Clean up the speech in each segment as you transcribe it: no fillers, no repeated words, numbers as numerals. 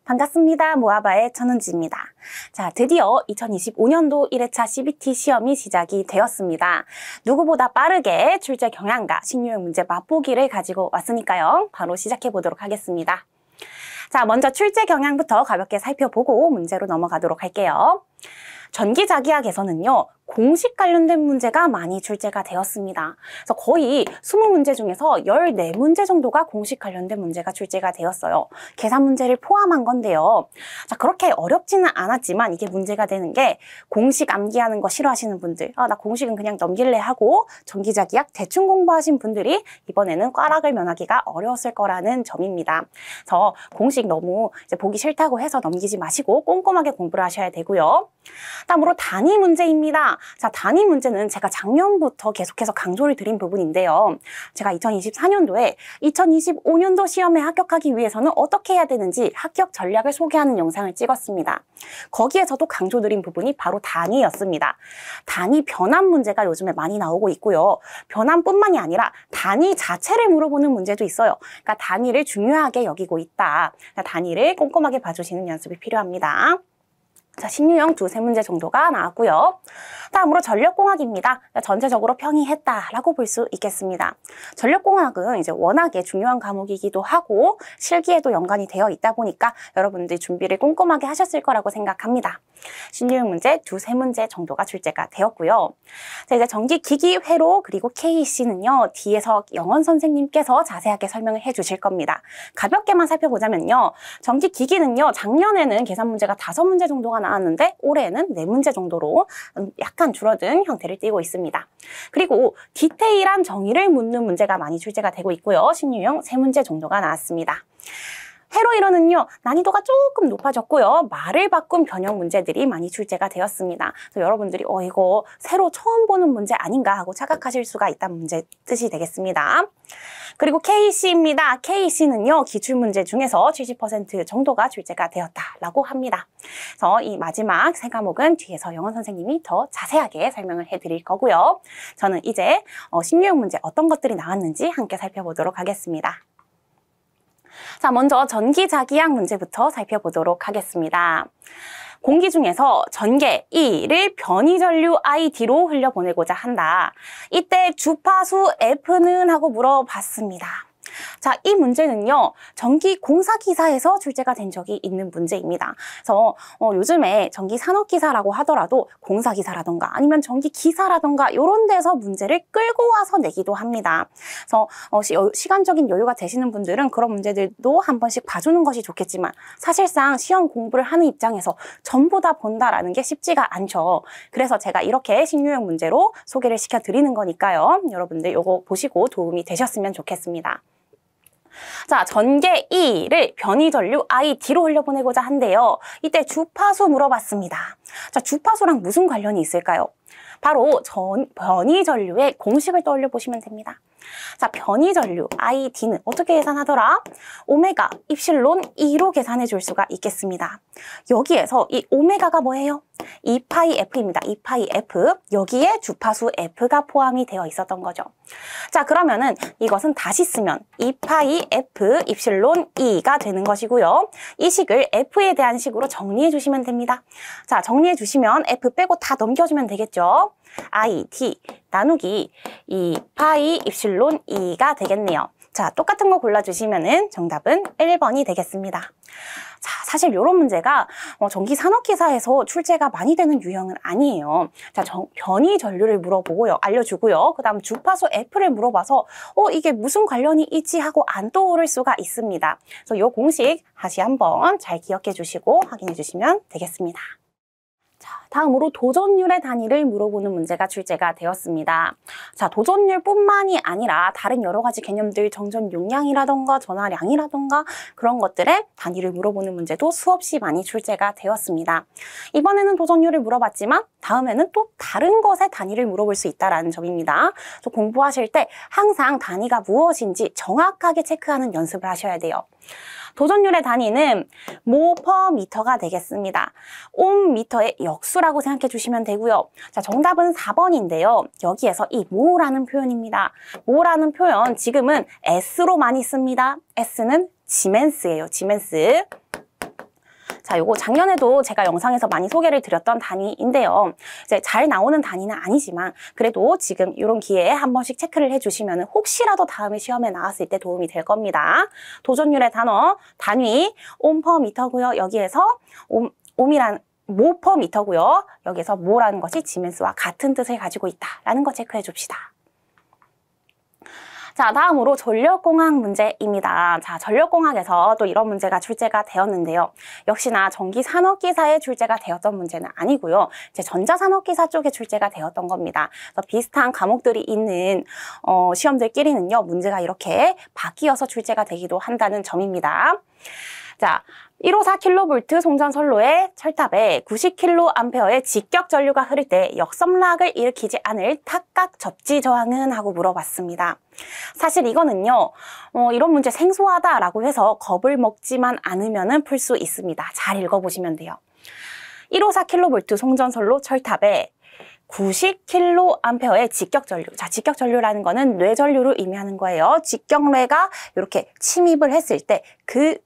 반갑습니다. 모아바의 천은지입니다. 자, 드디어 2025년도 1회차 CBT 시험이 시작이 되었습니다. 누구보다 빠르게 출제 경향과 신유형 문제 맛보기를 가지고 왔으니까요. 바로 시작해 보도록 하겠습니다. 자, 먼저 출제 경향부터 가볍게 살펴보고 문제로 넘어가도록 할게요. 전기자기학에서는요, 공식 관련된 문제가 많이 출제가 되었습니다. 그래서 거의 20문제 중에서 14문제 정도가 공식 관련된 문제가 출제가 되었어요. 계산 문제를 포함한 건데요. 자, 그렇게 어렵지는 않았지만 이게 문제가 되는 게 공식 암기하는 거 싫어하시는 분들, 나 공식은 그냥 넘길래 하고 전기자기학 대충 공부하신 분들이 이번에는 꽈락을 면하기가 어려웠을 거라는 점입니다. 그래서 공식 너무 이제 보기 싫다고 해서 넘기지 마시고 꼼꼼하게 공부를 하셔야 되고요. 다음으로 단위 문제입니다. 자, 단위 문제는 제가 작년부터 계속해서 강조를 드린 부분인데요. 제가 2024년도에 2025년도 시험에 합격하기 위해서는 어떻게 해야 되는지 합격 전략을 소개하는 영상을 찍었습니다. 거기에서도 강조드린 부분이 바로 단위였습니다. 단위 변환 문제가 요즘에 많이 나오고 있고요. 변환뿐만이 아니라 단위 자체를 물어보는 문제도 있어요. 그러니까 단위를 중요하게 여기고 있다. 그러니까 단위를 꼼꼼하게 봐주시는 연습이 필요합니다. 자, 신유형 두세 문제 정도가 나왔고요. 다음으로 전력공학입니다. 전체적으로 평이했다라고 볼 수 있겠습니다. 전력공학은 이제 워낙에 중요한 과목이기도 하고 실기에도 연관이 되어 있다 보니까 여러분들 준비를 꼼꼼하게 하셨을 거라고 생각합니다. 신유형 문제 두세 문제 정도가 출제가 되었고요. 자, 이제 전기기기 회로 그리고 KC는요, 뒤에서 영원 선생님께서 자세하게 설명을 해 주실 겁니다. 가볍게만 살펴보자면요. 전기기기는요, 작년에는 계산 문제가 5문제 정도가 나왔는데 올해는 4문제 정도로 약간 줄어든 형태를 띠고 있습니다. 그리고 디테일한 정의를 묻는 문제가 많이 출제가 되고 있고요. 신유형 3문제 정도가 나왔습니다. 회로 이론은요, 난이도가 조금 높아졌고요. 말을 바꾼 변형 문제들이 많이 출제가 되었습니다. 그래서 여러분들이 이거 새로 처음 보는 문제 아닌가 하고 착각하실 수가 있다는 문제 뜻이 되겠습니다. 그리고 KC입니다. KC는요, 기출문제 중에서 70% 정도가 출제가 되었다라고 합니다. 그래서 이 마지막 세 과목은 뒤에서 영원 선생님이 더 자세하게 설명을 해드릴 거고요. 저는 이제 신유형 문제 어떤 것들이 나왔는지 함께 살펴보도록 하겠습니다. 자, 먼저 전기자기학 문제부터 살펴보도록 하겠습니다. 공기 중에서 전개 E를 변이전류 ID로 흘려보내고자 한다. 이때 주파수 F는 하고 물어봤습니다. 자, 이 문제는요, 전기공사기사에서 출제가 된 적이 있는 문제입니다. 그래서 요즘에 전기산업기사라고 하더라도 공사기사라던가 아니면 전기기사라던가 이런 데서 문제를 끌고 와서 내기도 합니다. 그래서 시간적인 여유가 되시는 분들은 그런 문제들도 한 번씩 봐주는 것이 좋겠지만 사실상 시험 공부를 하는 입장에서 전부 다 본다라는 게 쉽지가 않죠. 그래서 제가 이렇게 신유형 문제로 소개를 시켜드리는 거니까요. 여러분들 이거 보시고 도움이 되셨으면 좋겠습니다. 자, 전개 E를 변이전류 ID로 흘려보내고자 한대요. 이때 주파수 물어봤습니다. 자, 주파수랑 무슨 관련이 있을까요? 바로 변이전류의 공식을 떠올려 보시면 됩니다. 자, 변이전류 ID는 어떻게 계산하더라? 오메가 입실론 2로 계산해 줄 수가 있겠습니다. 여기에서 이 오메가가 뭐예요? 2파이 F입니다. 2파이 F. 여기에 주파수 F가 포함이 되어 있었던 거죠. 자, 그러면은 이것은 다시 쓰면 2파이 F 입실론 2가 되는 것이고요. 이 식을 F에 대한 식으로 정리해 주시면 됩니다. 자, 정리해 주시면 F 빼고 다 넘겨주면 되겠죠. IT 나누기 2파이 입실론 2가 되겠네요. 자, 똑같은 거 골라주시면은 정답은 1번이 되겠습니다. 자, 사실 이런 문제가 전기산업기사에서 출제가 많이 되는 유형은 아니에요. 자, 변이전류를 물어보고요, 알려주고요. 그 다음 주파수 F를 물어봐서 이게 무슨 관련이 있지 하고 안 떠오를 수가 있습니다. 그래서 이 공식 다시 한번 잘 기억해 주시고 확인해 주시면 되겠습니다. 자, 다음으로 도전율의 단위를 물어보는 문제가 출제가 되었습니다. 자, 도전율뿐만이 아니라 다른 여러 가지 개념들, 정전 용량이라던가 전하량이라던가 그런 것들의 단위를 물어보는 문제도 수없이 많이 출제가 되었습니다. 이번에는 도전율을 물어봤지만 다음에는 또 다른 것의 단위를 물어볼 수 있다는 점입니다. 또 공부하실 때 항상 단위가 무엇인지 정확하게 체크하는 연습을 하셔야 돼요. 도전율의 단위는 모/미터가 되겠습니다. 옴미터의 역수라고 생각해 주시면 되고요. 자, 정답은 4번인데요. 여기에서 이 모라는 표현입니다. 모라는 표현 지금은 S로 많이 씁니다. S는 지멘스예요. 지멘스. 자, 요거 작년에도 제가 영상에서 많이 소개를 드렸던 단위인데요. 이제 잘 나오는 단위는 아니지만 그래도 지금 이런 기회에 한 번씩 체크를 해주시면 혹시라도 다음에 시험에 나왔을 때 도움이 될 겁니다. 도전율의 단위 옴퍼미터고요. 여기에서 옴이란 모 퍼 미터고요. 여기서 모라는 것이 지멘스와 같은 뜻을 가지고 있다라는 거 체크해 줍시다. 자, 다음으로 전력공학 문제입니다. 자, 전력공학에서 또 이런 문제가 출제가 되었는데요. 역시나 전기산업기사에 출제가 되었던 문제는 아니고요. 이제 전자산업기사 쪽에 출제가 되었던 겁니다. 그래서 비슷한 과목들이 있는 시험들끼리는요. 문제가 이렇게 바뀌어서 출제가 되기도 한다는 점입니다. 자, 154kV 송전선로의 철탑에 90kA의 직격 전류가 흐를 때 역섬락을 일으키지 않을 탁각 접지 저항은? 하고 물어봤습니다. 사실 이거는요, 이런 문제 생소하다라고 해서 겁을 먹지만 않으면 풀 수 있습니다. 잘 읽어보시면 돼요. 154kV 송전선로 철탑에 90kA의 직격전류. 자, 직격전류라는 거는 뇌전류를 의미하는 거예요. 직격뇌가 이렇게 침입을 했을 때 그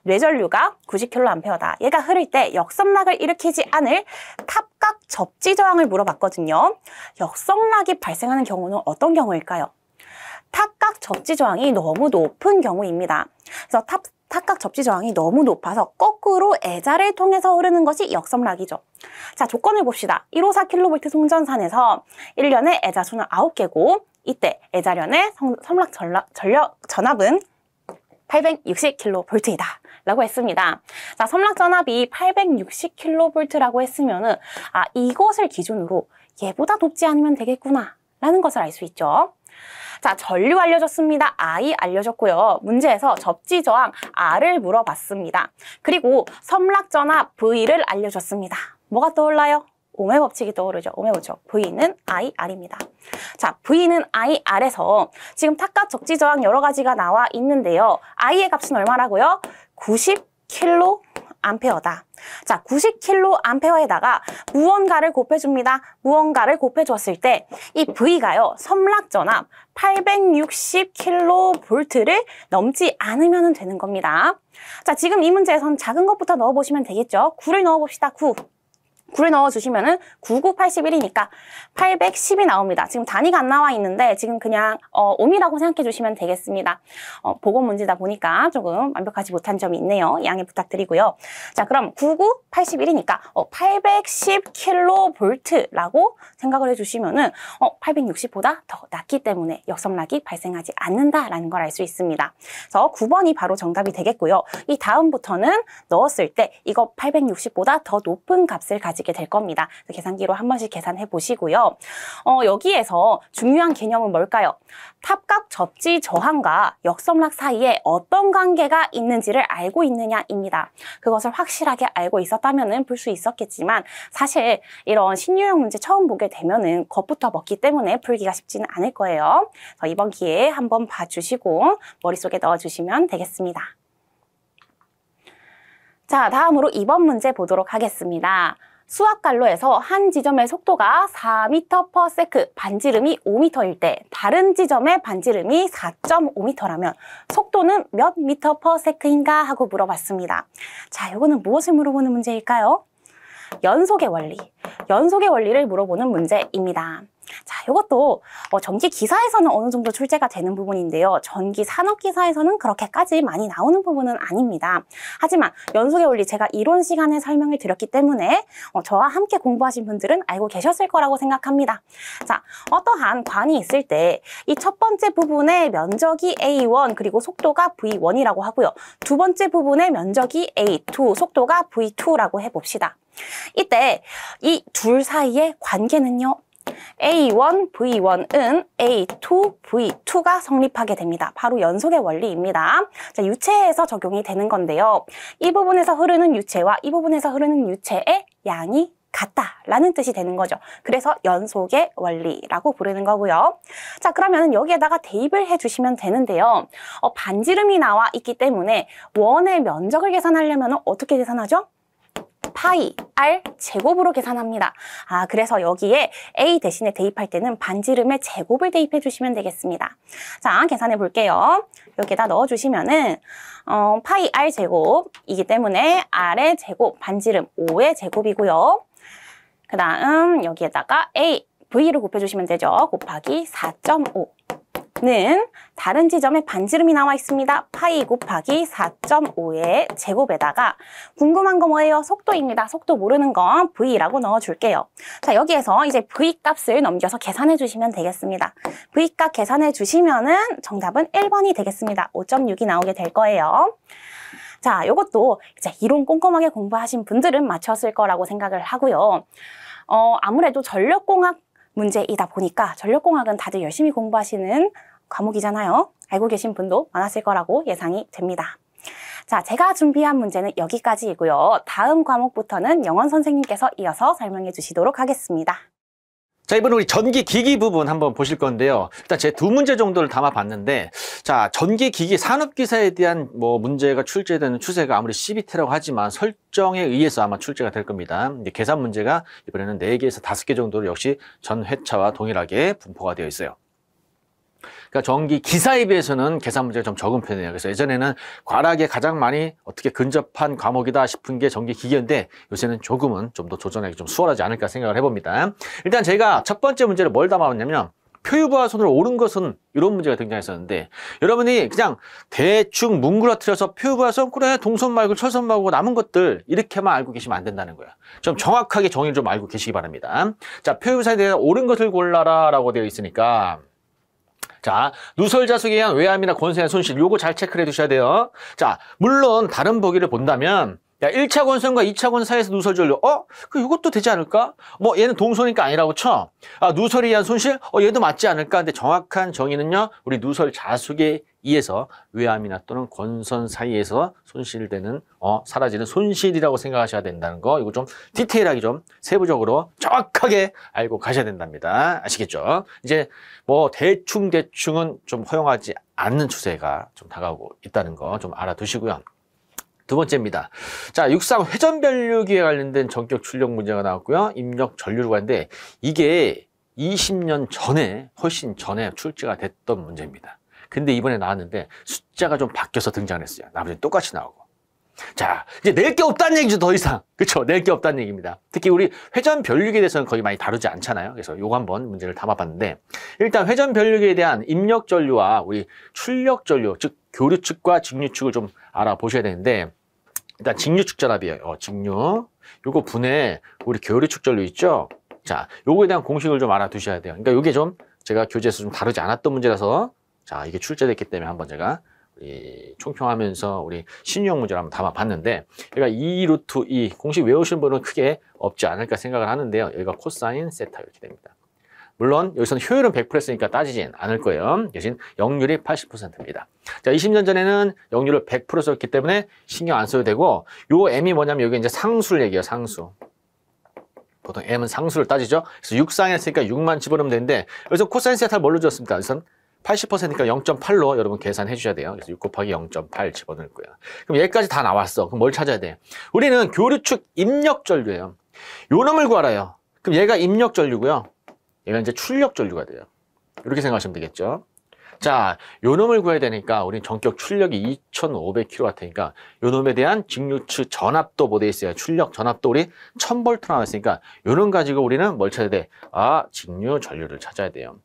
뇌전류가 90kA다. 얘가 흐를 때 역섬락을 일으키지 않을 탑각 접지 저항을 물어봤거든요. 역섬락이 발생하는 경우는 어떤 경우일까요? 탑각 접지 저항이 너무 높은 경우입니다. 그래서 탑각 접지 저항이 너무 높아서 거꾸로 애자를 통해서 흐르는 것이 역섬락이죠. 자, 조건을 봅시다. 154kV 송전선에서 1년에 애자수는 9개고 이때 애자련의 섬락 전압은 860kV이다 라고 했습니다. 자, 섬락 전압이 860kV라고 했으면은 이것을 기준으로 얘보다 높지 않으면 되겠구나 라는 것을 알 수 있죠. 자, 전류 알려줬습니다. I 알려줬고요. 문제에서 접지 저항 R을 물어봤습니다. 그리고 섬락 전압 V를 알려줬습니다. 뭐가 떠올라요? 오메 법칙이 떠오르죠. 오메 법칙. V는 IR입니다. 자, V는 IR에서 지금 탑각 접지 저항 여러 가지가 나와 있는데요. I의 값은 얼마라고요? 90kA다. 자, 90kA에다가 무언가를 곱해줍니다. 무언가를 곱해줬을 때 이 V가요, 섬락 전압 860kV를 넘지 않으면 되는 겁니다. 자, 지금 이 문제에선 작은 것부터 넣어보시면 되겠죠. 9를 넣어봅시다. 9를 넣어주시면은 9, 9, 81이니까 810이 나옵니다. 지금 단위가 안 나와 있는데 지금 그냥 옴이라고 생각해 주시면 되겠습니다. 보건 문제다 보니까 조금 완벽하지 못한 점이 있네요. 양해 부탁드리고요. 자, 그럼 9, 9, 81이니까 810kV라고 생각을 해주시면은 860보다 더 낮기 때문에 역섬락이 발생하지 않는다라는 걸 알 수 있습니다. 그래서 9번이 바로 정답이 되겠고요. 이 다음부터는 넣었을 때 이거 860보다 더 높은 값을 가지게 될 겁니다. 계산기로 한 번씩 계산해 보시고요. 여기에서 중요한 개념은 뭘까요? 탑각 접지 저항과 역섬락 사이에 어떤 관계가 있는지를 알고 있느냐입니다. 그것을 확실하게 알고 있었다면 풀 수 있었겠지만 사실 이런 신유형 문제 처음 보게 되면은 겁부터 먹기 때문에 풀기가 쉽지는 않을 거예요. 그래서 이번 기회에 한번 봐주시고 머릿속에 넣어주시면 되겠습니다. 자, 다음으로 2번 문제 보도록 하겠습니다. 수압관로에서 한 지점의 속도가 4m/s, 반지름이 5m일 때 다른 지점의 반지름이 4.5m라면 속도는 몇 m/s인가 하고 물어봤습니다. 자, 이거는 무엇을 물어보는 문제일까요? 연속의 원리, 연속의 원리를 물어보는 문제입니다. 자, 이것도 전기 기사에서는 어느 정도 출제가 되는 부분인데요. 전기 산업 기사에서는 그렇게까지 많이 나오는 부분은 아닙니다. 하지만 연속의 원리 제가 이론 시간에 설명을 드렸기 때문에 저와 함께 공부하신 분들은 알고 계셨을 거라고 생각합니다. 자, 어떠한 관이 있을 때 이 첫 번째 부분의 면적이 A1 그리고 속도가 V1이라고 하고요. 두 번째 부분의 면적이 A2, 속도가 V2라고 해봅시다. 이때 이 둘 사이의 관계는요. A1, V1은 A2, V2가 성립하게 됩니다. 바로 연속의 원리입니다. 자, 유체에서 적용이 되는 건데요. 이 부분에서 흐르는 유체와 이 부분에서 흐르는 유체의 양이 같다라는 뜻이 되는 거죠. 그래서 연속의 원리라고 부르는 거고요. 자, 그러면 여기에다가 대입을 해주시면 되는데요. 반지름이 나와 있기 때문에 원의 면적을 계산하려면 어떻게 계산하죠? 파이 r 제곱으로 계산합니다. 그래서 여기에 a 대신에 대입할 때는 반지름의 제곱을 대입해 주시면 되겠습니다. 자, 계산해 볼게요. 여기에다 넣어 주시면은 파이 r 제곱이기 때문에 r의 제곱, 반지름 5의 제곱이고요. 그 다음 여기에다가 v를 곱해주시면 되죠. 곱하기 4.5는 다른 지점에 반지름이 나와 있습니다. 파이 곱하기 4.5의 제곱에다가 궁금한 거 뭐예요? 속도입니다. 속도 모르는 건 v라고 넣어줄게요. 자, 여기에서 이제 v 값을 넘겨서 계산해 주시면 되겠습니다. v 값 계산해 주시면은 정답은 1번이 되겠습니다. 5.6이 나오게 될 거예요. 자, 이것도 이제 이론 꼼꼼하게 공부하신 분들은 맞췄을 거라고 생각을 하고요. 아무래도 전력공학 문제이다 보니까 전력공학은 다들 열심히 공부하시는 과목이잖아요. 알고 계신 분도 많았을 거라고 예상이 됩니다. 자, 제가 준비한 문제는 여기까지이고요. 다음 과목부터는 영원 선생님께서 이어서 설명해 주시도록 하겠습니다. 자, 이번에 우리 전기기기 부분 한번 보실 건데요. 일단 제 두 문제 정도를 담아봤는데, 자, 전기기기 산업기사에 대한 문제가 출제되는 추세가 아무리 CBT라고 하지만 설정에 의해서 아마 출제가 될 겁니다. 이제 계산 문제가 이번에는 4개에서 5개 정도로 역시 전 회차와 동일하게 분포가 되어 있어요. 그러니까 전기 기사에 비해서는 계산 문제가 좀 적은 편이에요. 그래서 예전에는 과락에 가장 많이 어떻게 근접한 과목이다 싶은 게 전기 기계인데 요새는 조금은 좀 더 조전하기 좀 수월하지 않을까 생각을 해봅니다. 일단 제가 첫 번째 문제를 뭘 담아봤냐면 표유부하 손으로 옳은 것은 이런 문제가 등장했었는데 여러분이 그냥 대충 뭉그러뜨려서 표유부하 손 그래 동선 말고 철선 말고 남은 것들 이렇게만 알고 계시면 안 된다는 거야. 좀 정확하게 정의를 좀 알고 계시기 바랍니다. 자, 표유부사에 대해서 옳은 것을 골라라 라고 되어 있으니까 자, 누설자숙에 의한 외암이나 권선의 손실 요거 잘 체크를 해두셔야 돼요. 자, 물론 다른 보기를 본다면 야, 1차 권선과 2차 권선 사이에서 누설 전류 이것도 되지 않을까? 얘는 동선이니까 아니라고 쳐. 누설에 의한 손실? 얘도 맞지 않을까? 근데 정확한 정의는요. 우리 누설 자숙에 의해서 외암이나 또는 권선 사이에서 손실되는 사라지는 손실이라고 생각하셔야 된다는 거. 이거 좀 디테일하게 좀 세부적으로 정확하게 알고 가셔야 된답니다. 아시겠죠? 이제 대충은 좀 허용하지 않는 추세가 좀 다가오고 있다는 거 좀 알아두시고요. 두 번째입니다. 자, 육상 회전변류기에 관련된 전격 출력 문제가 나왔고요. 입력 전류를 하는데 이게 20년 전에 훨씬 전에 출제가 됐던 문제입니다. 근데 이번에 나왔는데 숫자가 좀 바뀌어서 등장했어요. 나머지는 똑같이 나오고. 자, 이제 낼 게 없다는 얘기죠, 더 이상. 그쵸? 낼 게 없다는 얘기입니다. 특히 우리 회전변류기에 대해서는 거의 많이 다루지 않잖아요. 그래서 요거 한번 문제를 담아봤는데 일단 회전변류기에 대한 입력 전류와 우리 출력 전류, 즉 교류축과 직류축을 좀 알아보셔야 되는데 일단 직류축 전압이에요. 직류. 요거 분해 우리 교류축 전류 있죠? 자, 요거에 대한 공식을 좀 알아두셔야 돼요. 그러니까 요게 좀 제가 교재에서 좀 다루지 않았던 문제라서 자, 이게 출제됐기 때문에 한번 제가 총평하면서 우리 신유형 문제를 한번 담아봤는데 여기가 2 루트 2 공식 외우신 분은 크게 없지 않을까 생각을 하는데요. 여기가 코사인 세타 이렇게 됩니다. 물론 여기서는 효율은 100%였으니까 따지진 않을 거예요. 대신 역률이 80%입니다. 자, 20년 전에는 역률을 100% 썼기 때문에 신경 안 써도 되고 요 m이 뭐냐면 여기 이제 상수를 얘기해요. 상수. 보통 m은 상수를 따지죠. 그래서 6상에 했으니까 6만 집어넣으면 되는데 여기서 코사인 세타를 뭘로 줬습니까? 여기서는 80%니까 0.8로 여러분 계산해 주셔야 돼요. 그래서 6 곱하기 0.8 집어넣을 거예요. 그럼 여기까지 다 나왔어. 그럼 뭘 찾아야 돼? 우리는 교류축 입력 전류예요. 요 놈을 구하라요. 그럼 얘가 입력 전류고요. 얘가 이제 출력 전류가 돼요. 이렇게 생각하시면 되겠죠. 자, 요 놈을 구해야 되니까 우리 전격 출력이 2500kW니까 요 놈에 대한 직류축 전압도 뭐 돼 있어요? 출력 전압도 우리 1000V 나왔으니까 요 놈 가지고 우리는 뭘 찾아야 돼? 직류 전류를 찾아야 돼요.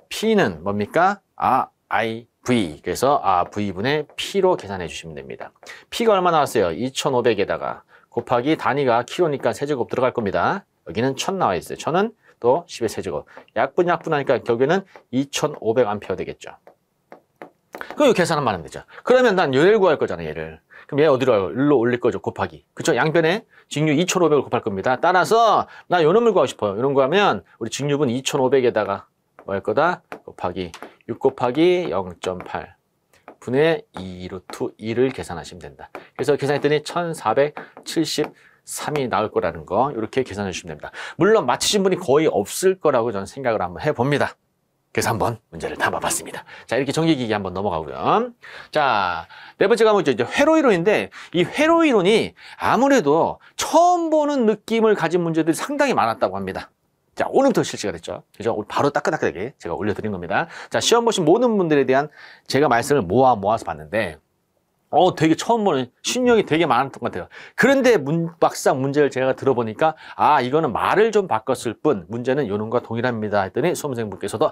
P는 뭡니까? IV. 그래서 V분의 P로 계산해 주시면 됩니다. P가 얼마 나왔어요? 2500에다가 곱하기 단위가 kg니까 세제곱 들어갈 겁니다. 여기는 1000 나와 있어요. 1000은 또 10의 세제곱. 약분하니까 결국에는 2500A 되겠죠. 그럼 이거 계산하면 하면 되죠. 그러면 난 얘를 구할 거잖아, 얘를. 그럼 얘 어디로 일로 올릴 거죠, 곱하기. 그쵸? 양변에 직류 2500을 곱할 겁니다. 따라서 나 요놈을 구하고 싶어요. 요놈 구하면 우리 직류분 2500에다가 뭐 할 거다? 곱하기 6 곱하기 0.8 분의 2 루트 2를 계산하시면 된다. 그래서 계산했더니 1473이 나올 거라는 거 이렇게 계산해 주시면 됩니다. 물론 맞히신 분이 거의 없을 거라고 저는 생각을 한번 해봅니다. 그래서 한번 문제를 담아봤습니다. 자, 이렇게 전기기기 한번 넘어가고요. 자, 네 번째 과목은 이제 회로이론인데, 이 회로이론이 아무래도 처음 보는 느낌을 가진 문제들이 상당히 많았다고 합니다. 자, 오늘부터 실시가 됐죠. 그죠? 바로 따끈따끈하게 제가 올려드린 겁니다. 자, 시험 보신 모든 분들에 대한 제가 말씀을 모아서 봤는데, 되게 처음 보는 신용이 되게 많았던 것 같아요. 그런데 막상 문제를 제가 들어보니까 이거는 말을 좀 바꿨을 뿐 문제는 요놈과 동일합니다 했더니 수험생분께서도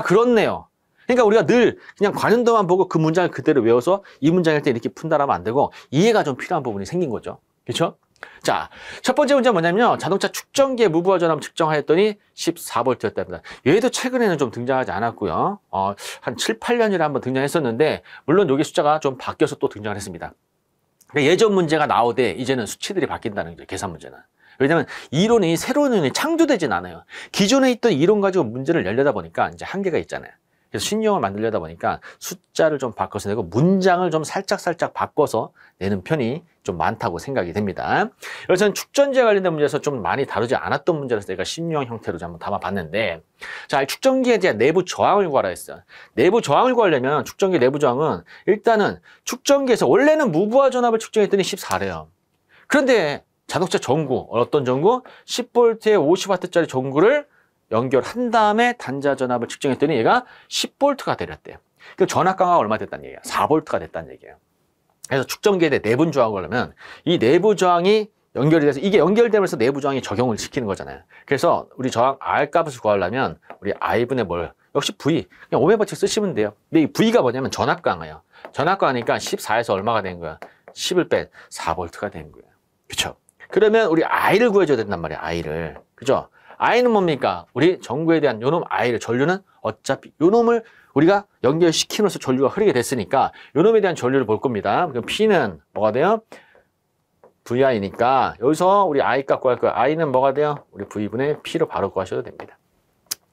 그렇네요. 그러니까 우리가 늘 그냥 관연도만 보고 그 문장을 그대로 외워서 이 문장일 때 이렇게 푼다라면 안 되고 이해가 좀 필요한 부분이 생긴 거죠. 그렇죠? 자, 첫 번째 문제는 뭐냐면 자동차 축전기의 무부하 전압을 측정하였더니 14V였답니다. 얘도 최근에는 좀 등장하지 않았고요. 한 7, 8년 전에 한번 등장했었는데 물론 여기 숫자가 좀 바뀌어서 또 등장을 했습니다. 그러니까 예전 문제가 나오되 이제는 수치들이 바뀐다는 거죠. 계산 문제는. 왜냐하면 이론이 새로운 이론이 창조되진 않아요. 기존에 있던 이론 가지고 문제를 내려다 보니까 이제 한계가 있잖아요. 그래서 신용을 만들려다 보니까 숫자를 좀 바꿔서 내고 문장을 좀 살짝 바꿔서 내는 편이 좀 많다고 생각이 됩니다. 여기서는 축전지에 관련된 문제에서 좀 많이 다루지 않았던 문제라서 내가 신용 형태로 한번 담아봤는데, 자, 축전기에 대한 내부 저항을 구하라 했어요. 내부 저항을 구하려면 축전기 내부 저항은 일단은 축전기에서 원래는 무부하 전압을 측정했더니 14래요. 그런데 자동차 전구, 어떤 전구? 10V에 50W짜리 전구를 연결한 다음에 단자 전압을 측정했더니 얘가 10V가 되렸대요. 그 전압 강화가 얼마 됐다는 얘기예요? 4V가 됐다는 얘기예요. 그래서 축전기에 대해 내부 저항을 하려면 이 내부 저항이 연결이 돼서 이게 연결되면서 내부 저항이 적용을 시키는 거잖아요. 그래서 우리 저항 R 값을 구하려면 우리 I분의 뭘? 역시 V. 그냥 500W 쓰시면 돼요. 근데 이 V가 뭐냐면 전압 강화예요. 전압 강화니까 14에서 얼마가 된 거야? 10을 뺀 4V가 된 거예요. 그렇죠? 그러면 우리 I를 구해줘야 된단 말이에요. I를. 그죠? I는 뭡니까? 우리 전구에 대한 요놈 I를, 전류는 어차피 요놈을 우리가 연결시키면서 전류가 흐르게 됐으니까 요놈에 대한 전류를 볼 겁니다. 그럼 P는 뭐가 돼요? VI니까 여기서 우리 I 값 구할 거예요. I는 뭐가 돼요? 우리 V분의 P로 바로 구하셔도 됩니다.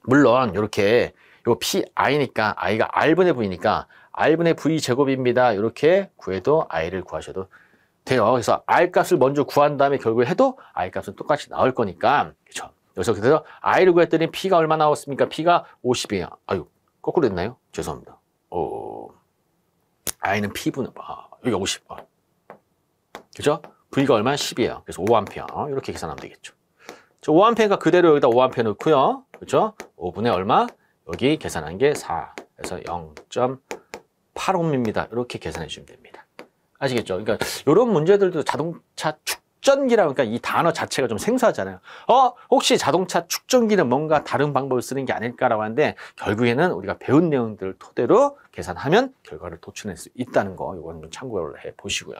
물론 이렇게 요 PI니까 I가 R분의 V니까 R분의 V 제곱입니다. 이렇게 구해도 I를 구하셔도 돼요. 그래서 R 값을 먼저 구한 다음에 결국에 해도 I 값은 똑같이 나올 거니까, 그렇죠? 여기서 그래서 I를 구했더니 P가 얼마 나왔습니까? P가 50이에요. 아유, 거꾸로 됐나요? 죄송합니다. I는 P분의, 여기가 50. 그죠? V가 얼마나 10이에요. 그래서 5A. 이렇게 계산하면 되겠죠. 5A니까 그대로 여기다 5A 넣고요. 그죠? 5분의 얼마? 여기 계산한 게 4. 그래서 0.8ohm입니다. 이렇게 계산해 주시면 됩니다. 아시겠죠? 그러니까 이런 문제들도 자동차 축전기라고, 그러니까 이 단어 자체가 좀 생소하잖아요. 혹시 자동차 축전기는 뭔가 다른 방법을 쓰는 게 아닐까라고 하는데 결국에는 우리가 배운 내용들을 토대로 계산하면 결과를 도출할 수 있다는 거, 이건 좀 참고를 해 보시고요.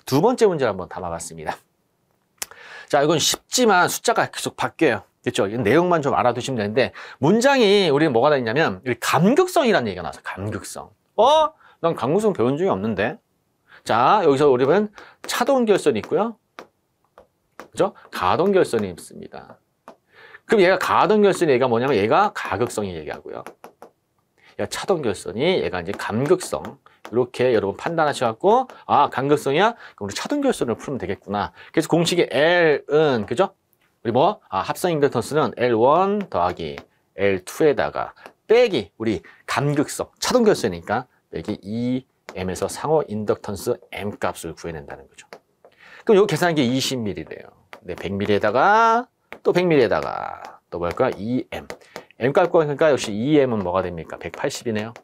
두 번째 문제를 한번 담아봤습니다. 자, 이건 쉽지만 숫자가 계속 바뀌어요. 그렇죠? 이 내용만 좀 알아두시면 되는데 문장이 우리는 뭐가 다 있냐면 감극성이라는 얘기가 나왔어요. 감극성. 난 감극성 배운 적이 없는데. 자, 여기서 우리는 차동결선이 있고요. 그죠? 가동결선이 있습니다. 그럼 얘가 가동결선이 얘가 뭐냐면 얘가 가극성이 얘기하고요. 얘가 차동결선이 얘가 이제 감극성. 이렇게 여러분 판단하셔갖고 감극성이야? 그럼 우리 차동결선을 풀면 되겠구나. 그래서 공식이 L은 그죠? 우리 합성 인덕턴스는 L1 더하기 L2에다가 빼기 우리 감극성 차동결선이니까 빼기 2M에서 상호 인덕턴스 M 값을 구해낸다는 거죠. 그럼 여기 계산한 게 20mm래요. 네, 100mm에다가 또 100mm에다가 또 뭘까? 2M. M 값 구하니까 역시 2M은 뭐가 됩니까? 180이네요.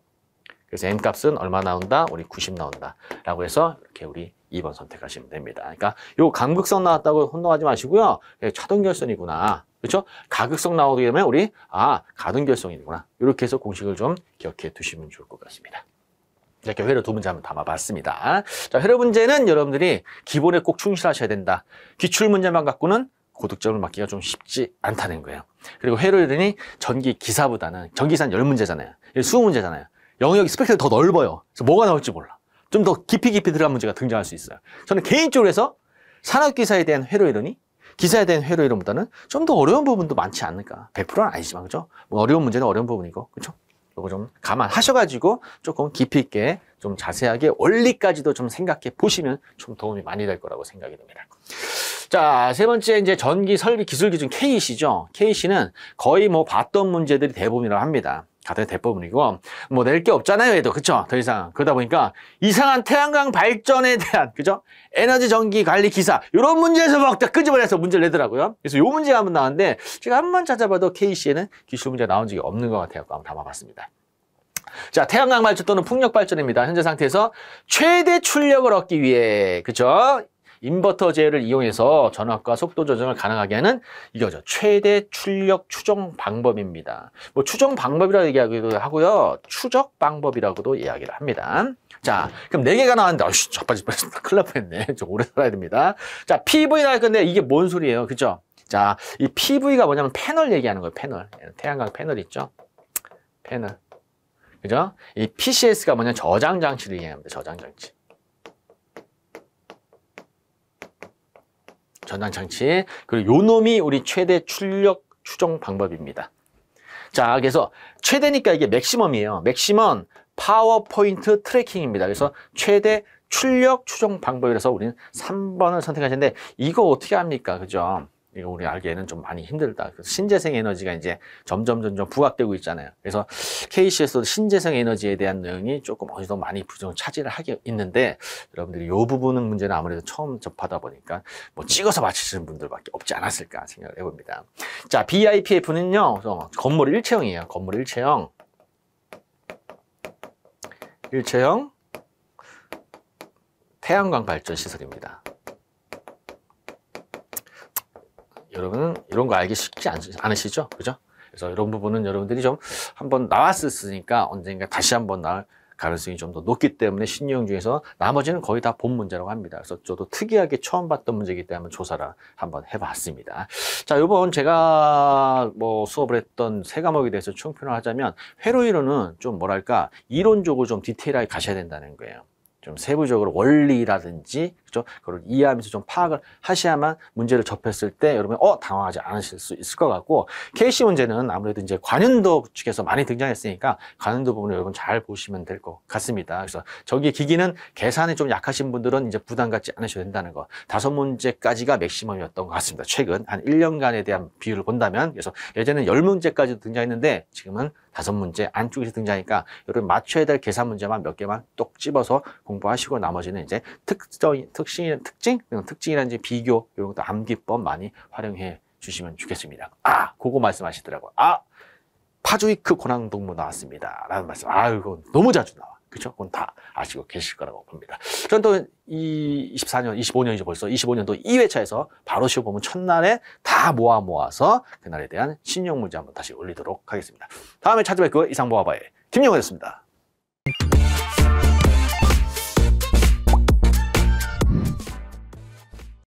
그래서 M 값은 얼마 나온다? 우리 90 나온다. 라고 해서 이렇게 우리 2번 선택하시면 됩니다. 그러니까 요 감극성 나왔다고 혼동하지 마시고요. 차동결선이구나. 그렇죠? 가극성 나오게 되면 우리 가동결성이구나. 이렇게 해서 공식을 좀 기억해 두시면 좋을 것 같습니다. 이렇게 회로 두 문제 한번 담아봤습니다. 자, 회로 문제는 여러분들이 기본에 꼭 충실하셔야 된다. 기출 문제만 갖고는 고득점을 맞기가 좀 쉽지 않다는 거예요. 그리고 회로이론이 전기 기사보다는 전기사는 10문제잖아요. 20문제잖아요. 영역이 스펙트럼이 더 넓어요. 그래서 뭐가 나올지 몰라. 좀 더 깊이 들어간 문제가 등장할 수 있어요. 저는 개인적으로 해서 산업기사에 대한 회로이론이 기사에 대한 회로이론보다는 좀 더 어려운 부분도 많지 않을까. 100%는 아니지만, 그죠? 어려운 문제는 어려운 부분이고, 그죠? 이거 좀 감안하셔가지고 조금 깊이 있게 좀 자세하게 원리까지도 좀 생각해 보시면 좀 도움이 많이 될 거라고 생각이 듭니다. 자, 세 번째 이제 전기 설비 기술 기준 KC죠. KC는 거의 봤던 문제들이 대부분이라고 합니다. 가동의 대부분이고 뭐 낼 게 없잖아요, 얘도. 그쵸? 더 이상. 그러다 보니까 이상한 태양광 발전에 대한, 그죠? 에너지 전기 관리 기사 이런 문제에서 막 끄집어내서 문제를 내더라고요. 그래서 요 문제가 한번 나왔는데 제가 한번 찾아봐도 KC에는 기출 문제가 나온 적이 없는 것 같아요. 한번 담아봤습니다. 자, 태양광 발전 또는 풍력 발전입니다. 현재 상태에서 최대 출력을 얻기 위해, 그죠? 인버터 제어를 이용해서 전압과 속도 조정을 가능하게 하는 이거죠. 최대 출력 추정 방법입니다. 뭐 추정 방법이라고 얘기하기도 하고요. 추적 방법이라고도 이야기를 합니다. 자, 그럼 4개가 나왔는데, 자빠질 뻔했습니다. 큰일 날 뻔했네. 좀 오래 살아야 됩니다. 자, PV라 할 건데 이게 뭔 소리예요? 그죠? 자, 이 PV가 뭐냐면 패널 얘기하는 거예요. 패널. 태양광 패널 있죠? 패널. 그죠? 이 PCS가 뭐냐? 저장 장치를 얘기합니다. 저장 장치. 저장 장치. 그리고 요 놈이 우리 최대 출력 추정 방법입니다. 자, 그래서 최대니까 이게 맥시멈이에요. 맥시멈 파워 포인트 트래킹입니다. 그래서 최대 출력 추정 방법이라서 우리는 3번을 선택하셨는데 이거 어떻게 합니까? 그죠? 이거 우리 알기에는 좀 많이 힘들다. 그래서 신재생 에너지가 이제 점점 부각되고 있잖아요. 그래서 KC에서도 신재생 에너지에 대한 내용이 조금 어느 정도 많이 부정을 차지를 하게 있는데 여러분들이 이 부분은 문제는 아무래도 처음 접하다 보니까 뭐 찍어서 맞히시는 분들밖에 없지 않았을까 생각을 해봅니다. 자, BIPF는요, 건물 일체형이에요. 건물 일체형. 일체형 태양광 발전 시설입니다. 여러분은 이런 거 알기 쉽지 않으시죠? 그죠? 그래서 이런 부분은 여러분들이 좀 한번 나왔었으니까 언젠가 다시 한번 나올 가능성이 좀 더 높기 때문에 신유형 중에서 나머지는 거의 다 본 문제라고 합니다. 그래서 저도 특이하게 처음 봤던 문제이기 때문에 조사를 한번 해봤습니다. 자, 이번 제가 뭐 수업을 했던 3과목에 대해서 총평을 하자면 회로 이론은 좀 뭐랄까 이론적으로 좀 디테일하게 가셔야 된다는 거예요. 좀 세부적으로 원리라든지 그죠? 그걸 이해하면서 좀 파악을 하셔야만 문제를 접했을 때 여러분 당황하지 않으실 수 있을 것 같고 KC 문제는 아무래도 이제 관연도 측에서 많이 등장했으니까 관연도 부분을 여러분 잘 보시면 될 것 같습니다. 그래서 저기 기기는 계산이 좀 약하신 분들은 이제 부담 갖지 않으셔도 된다는 거. 5문제까지가 맥시멈이었던 것 같습니다. 최근 한 1년간에 대한 비율을 본다면 그래서 예전에는 10문제까지도 등장했는데 지금은 5문제 안쪽에서 등장하니까 여러분 맞춰야 될 계산 문제만 몇 개만 똑 집어서 공부하시고 나머지는 이제 특징이라든지 비교 이런 것도 암기법 많이 활용해 주시면 좋겠습니다. 그거 말씀하시더라고요. 파주이크 고낭동무 나왔습니다. 라는 말씀. 이거 너무 자주 나와. 그쵸? 그건 다 아시고 계실 거라고 봅니다. 저는 또 24년, 25년이죠 벌써. 25년도 2회차에서 바로 시험 보면 첫날에 다 모아서 그날에 대한 신용 문제 한번 다시 올리도록 하겠습니다. 다음에 찾아뵙고 이상 모아봐의 김영호였습니다.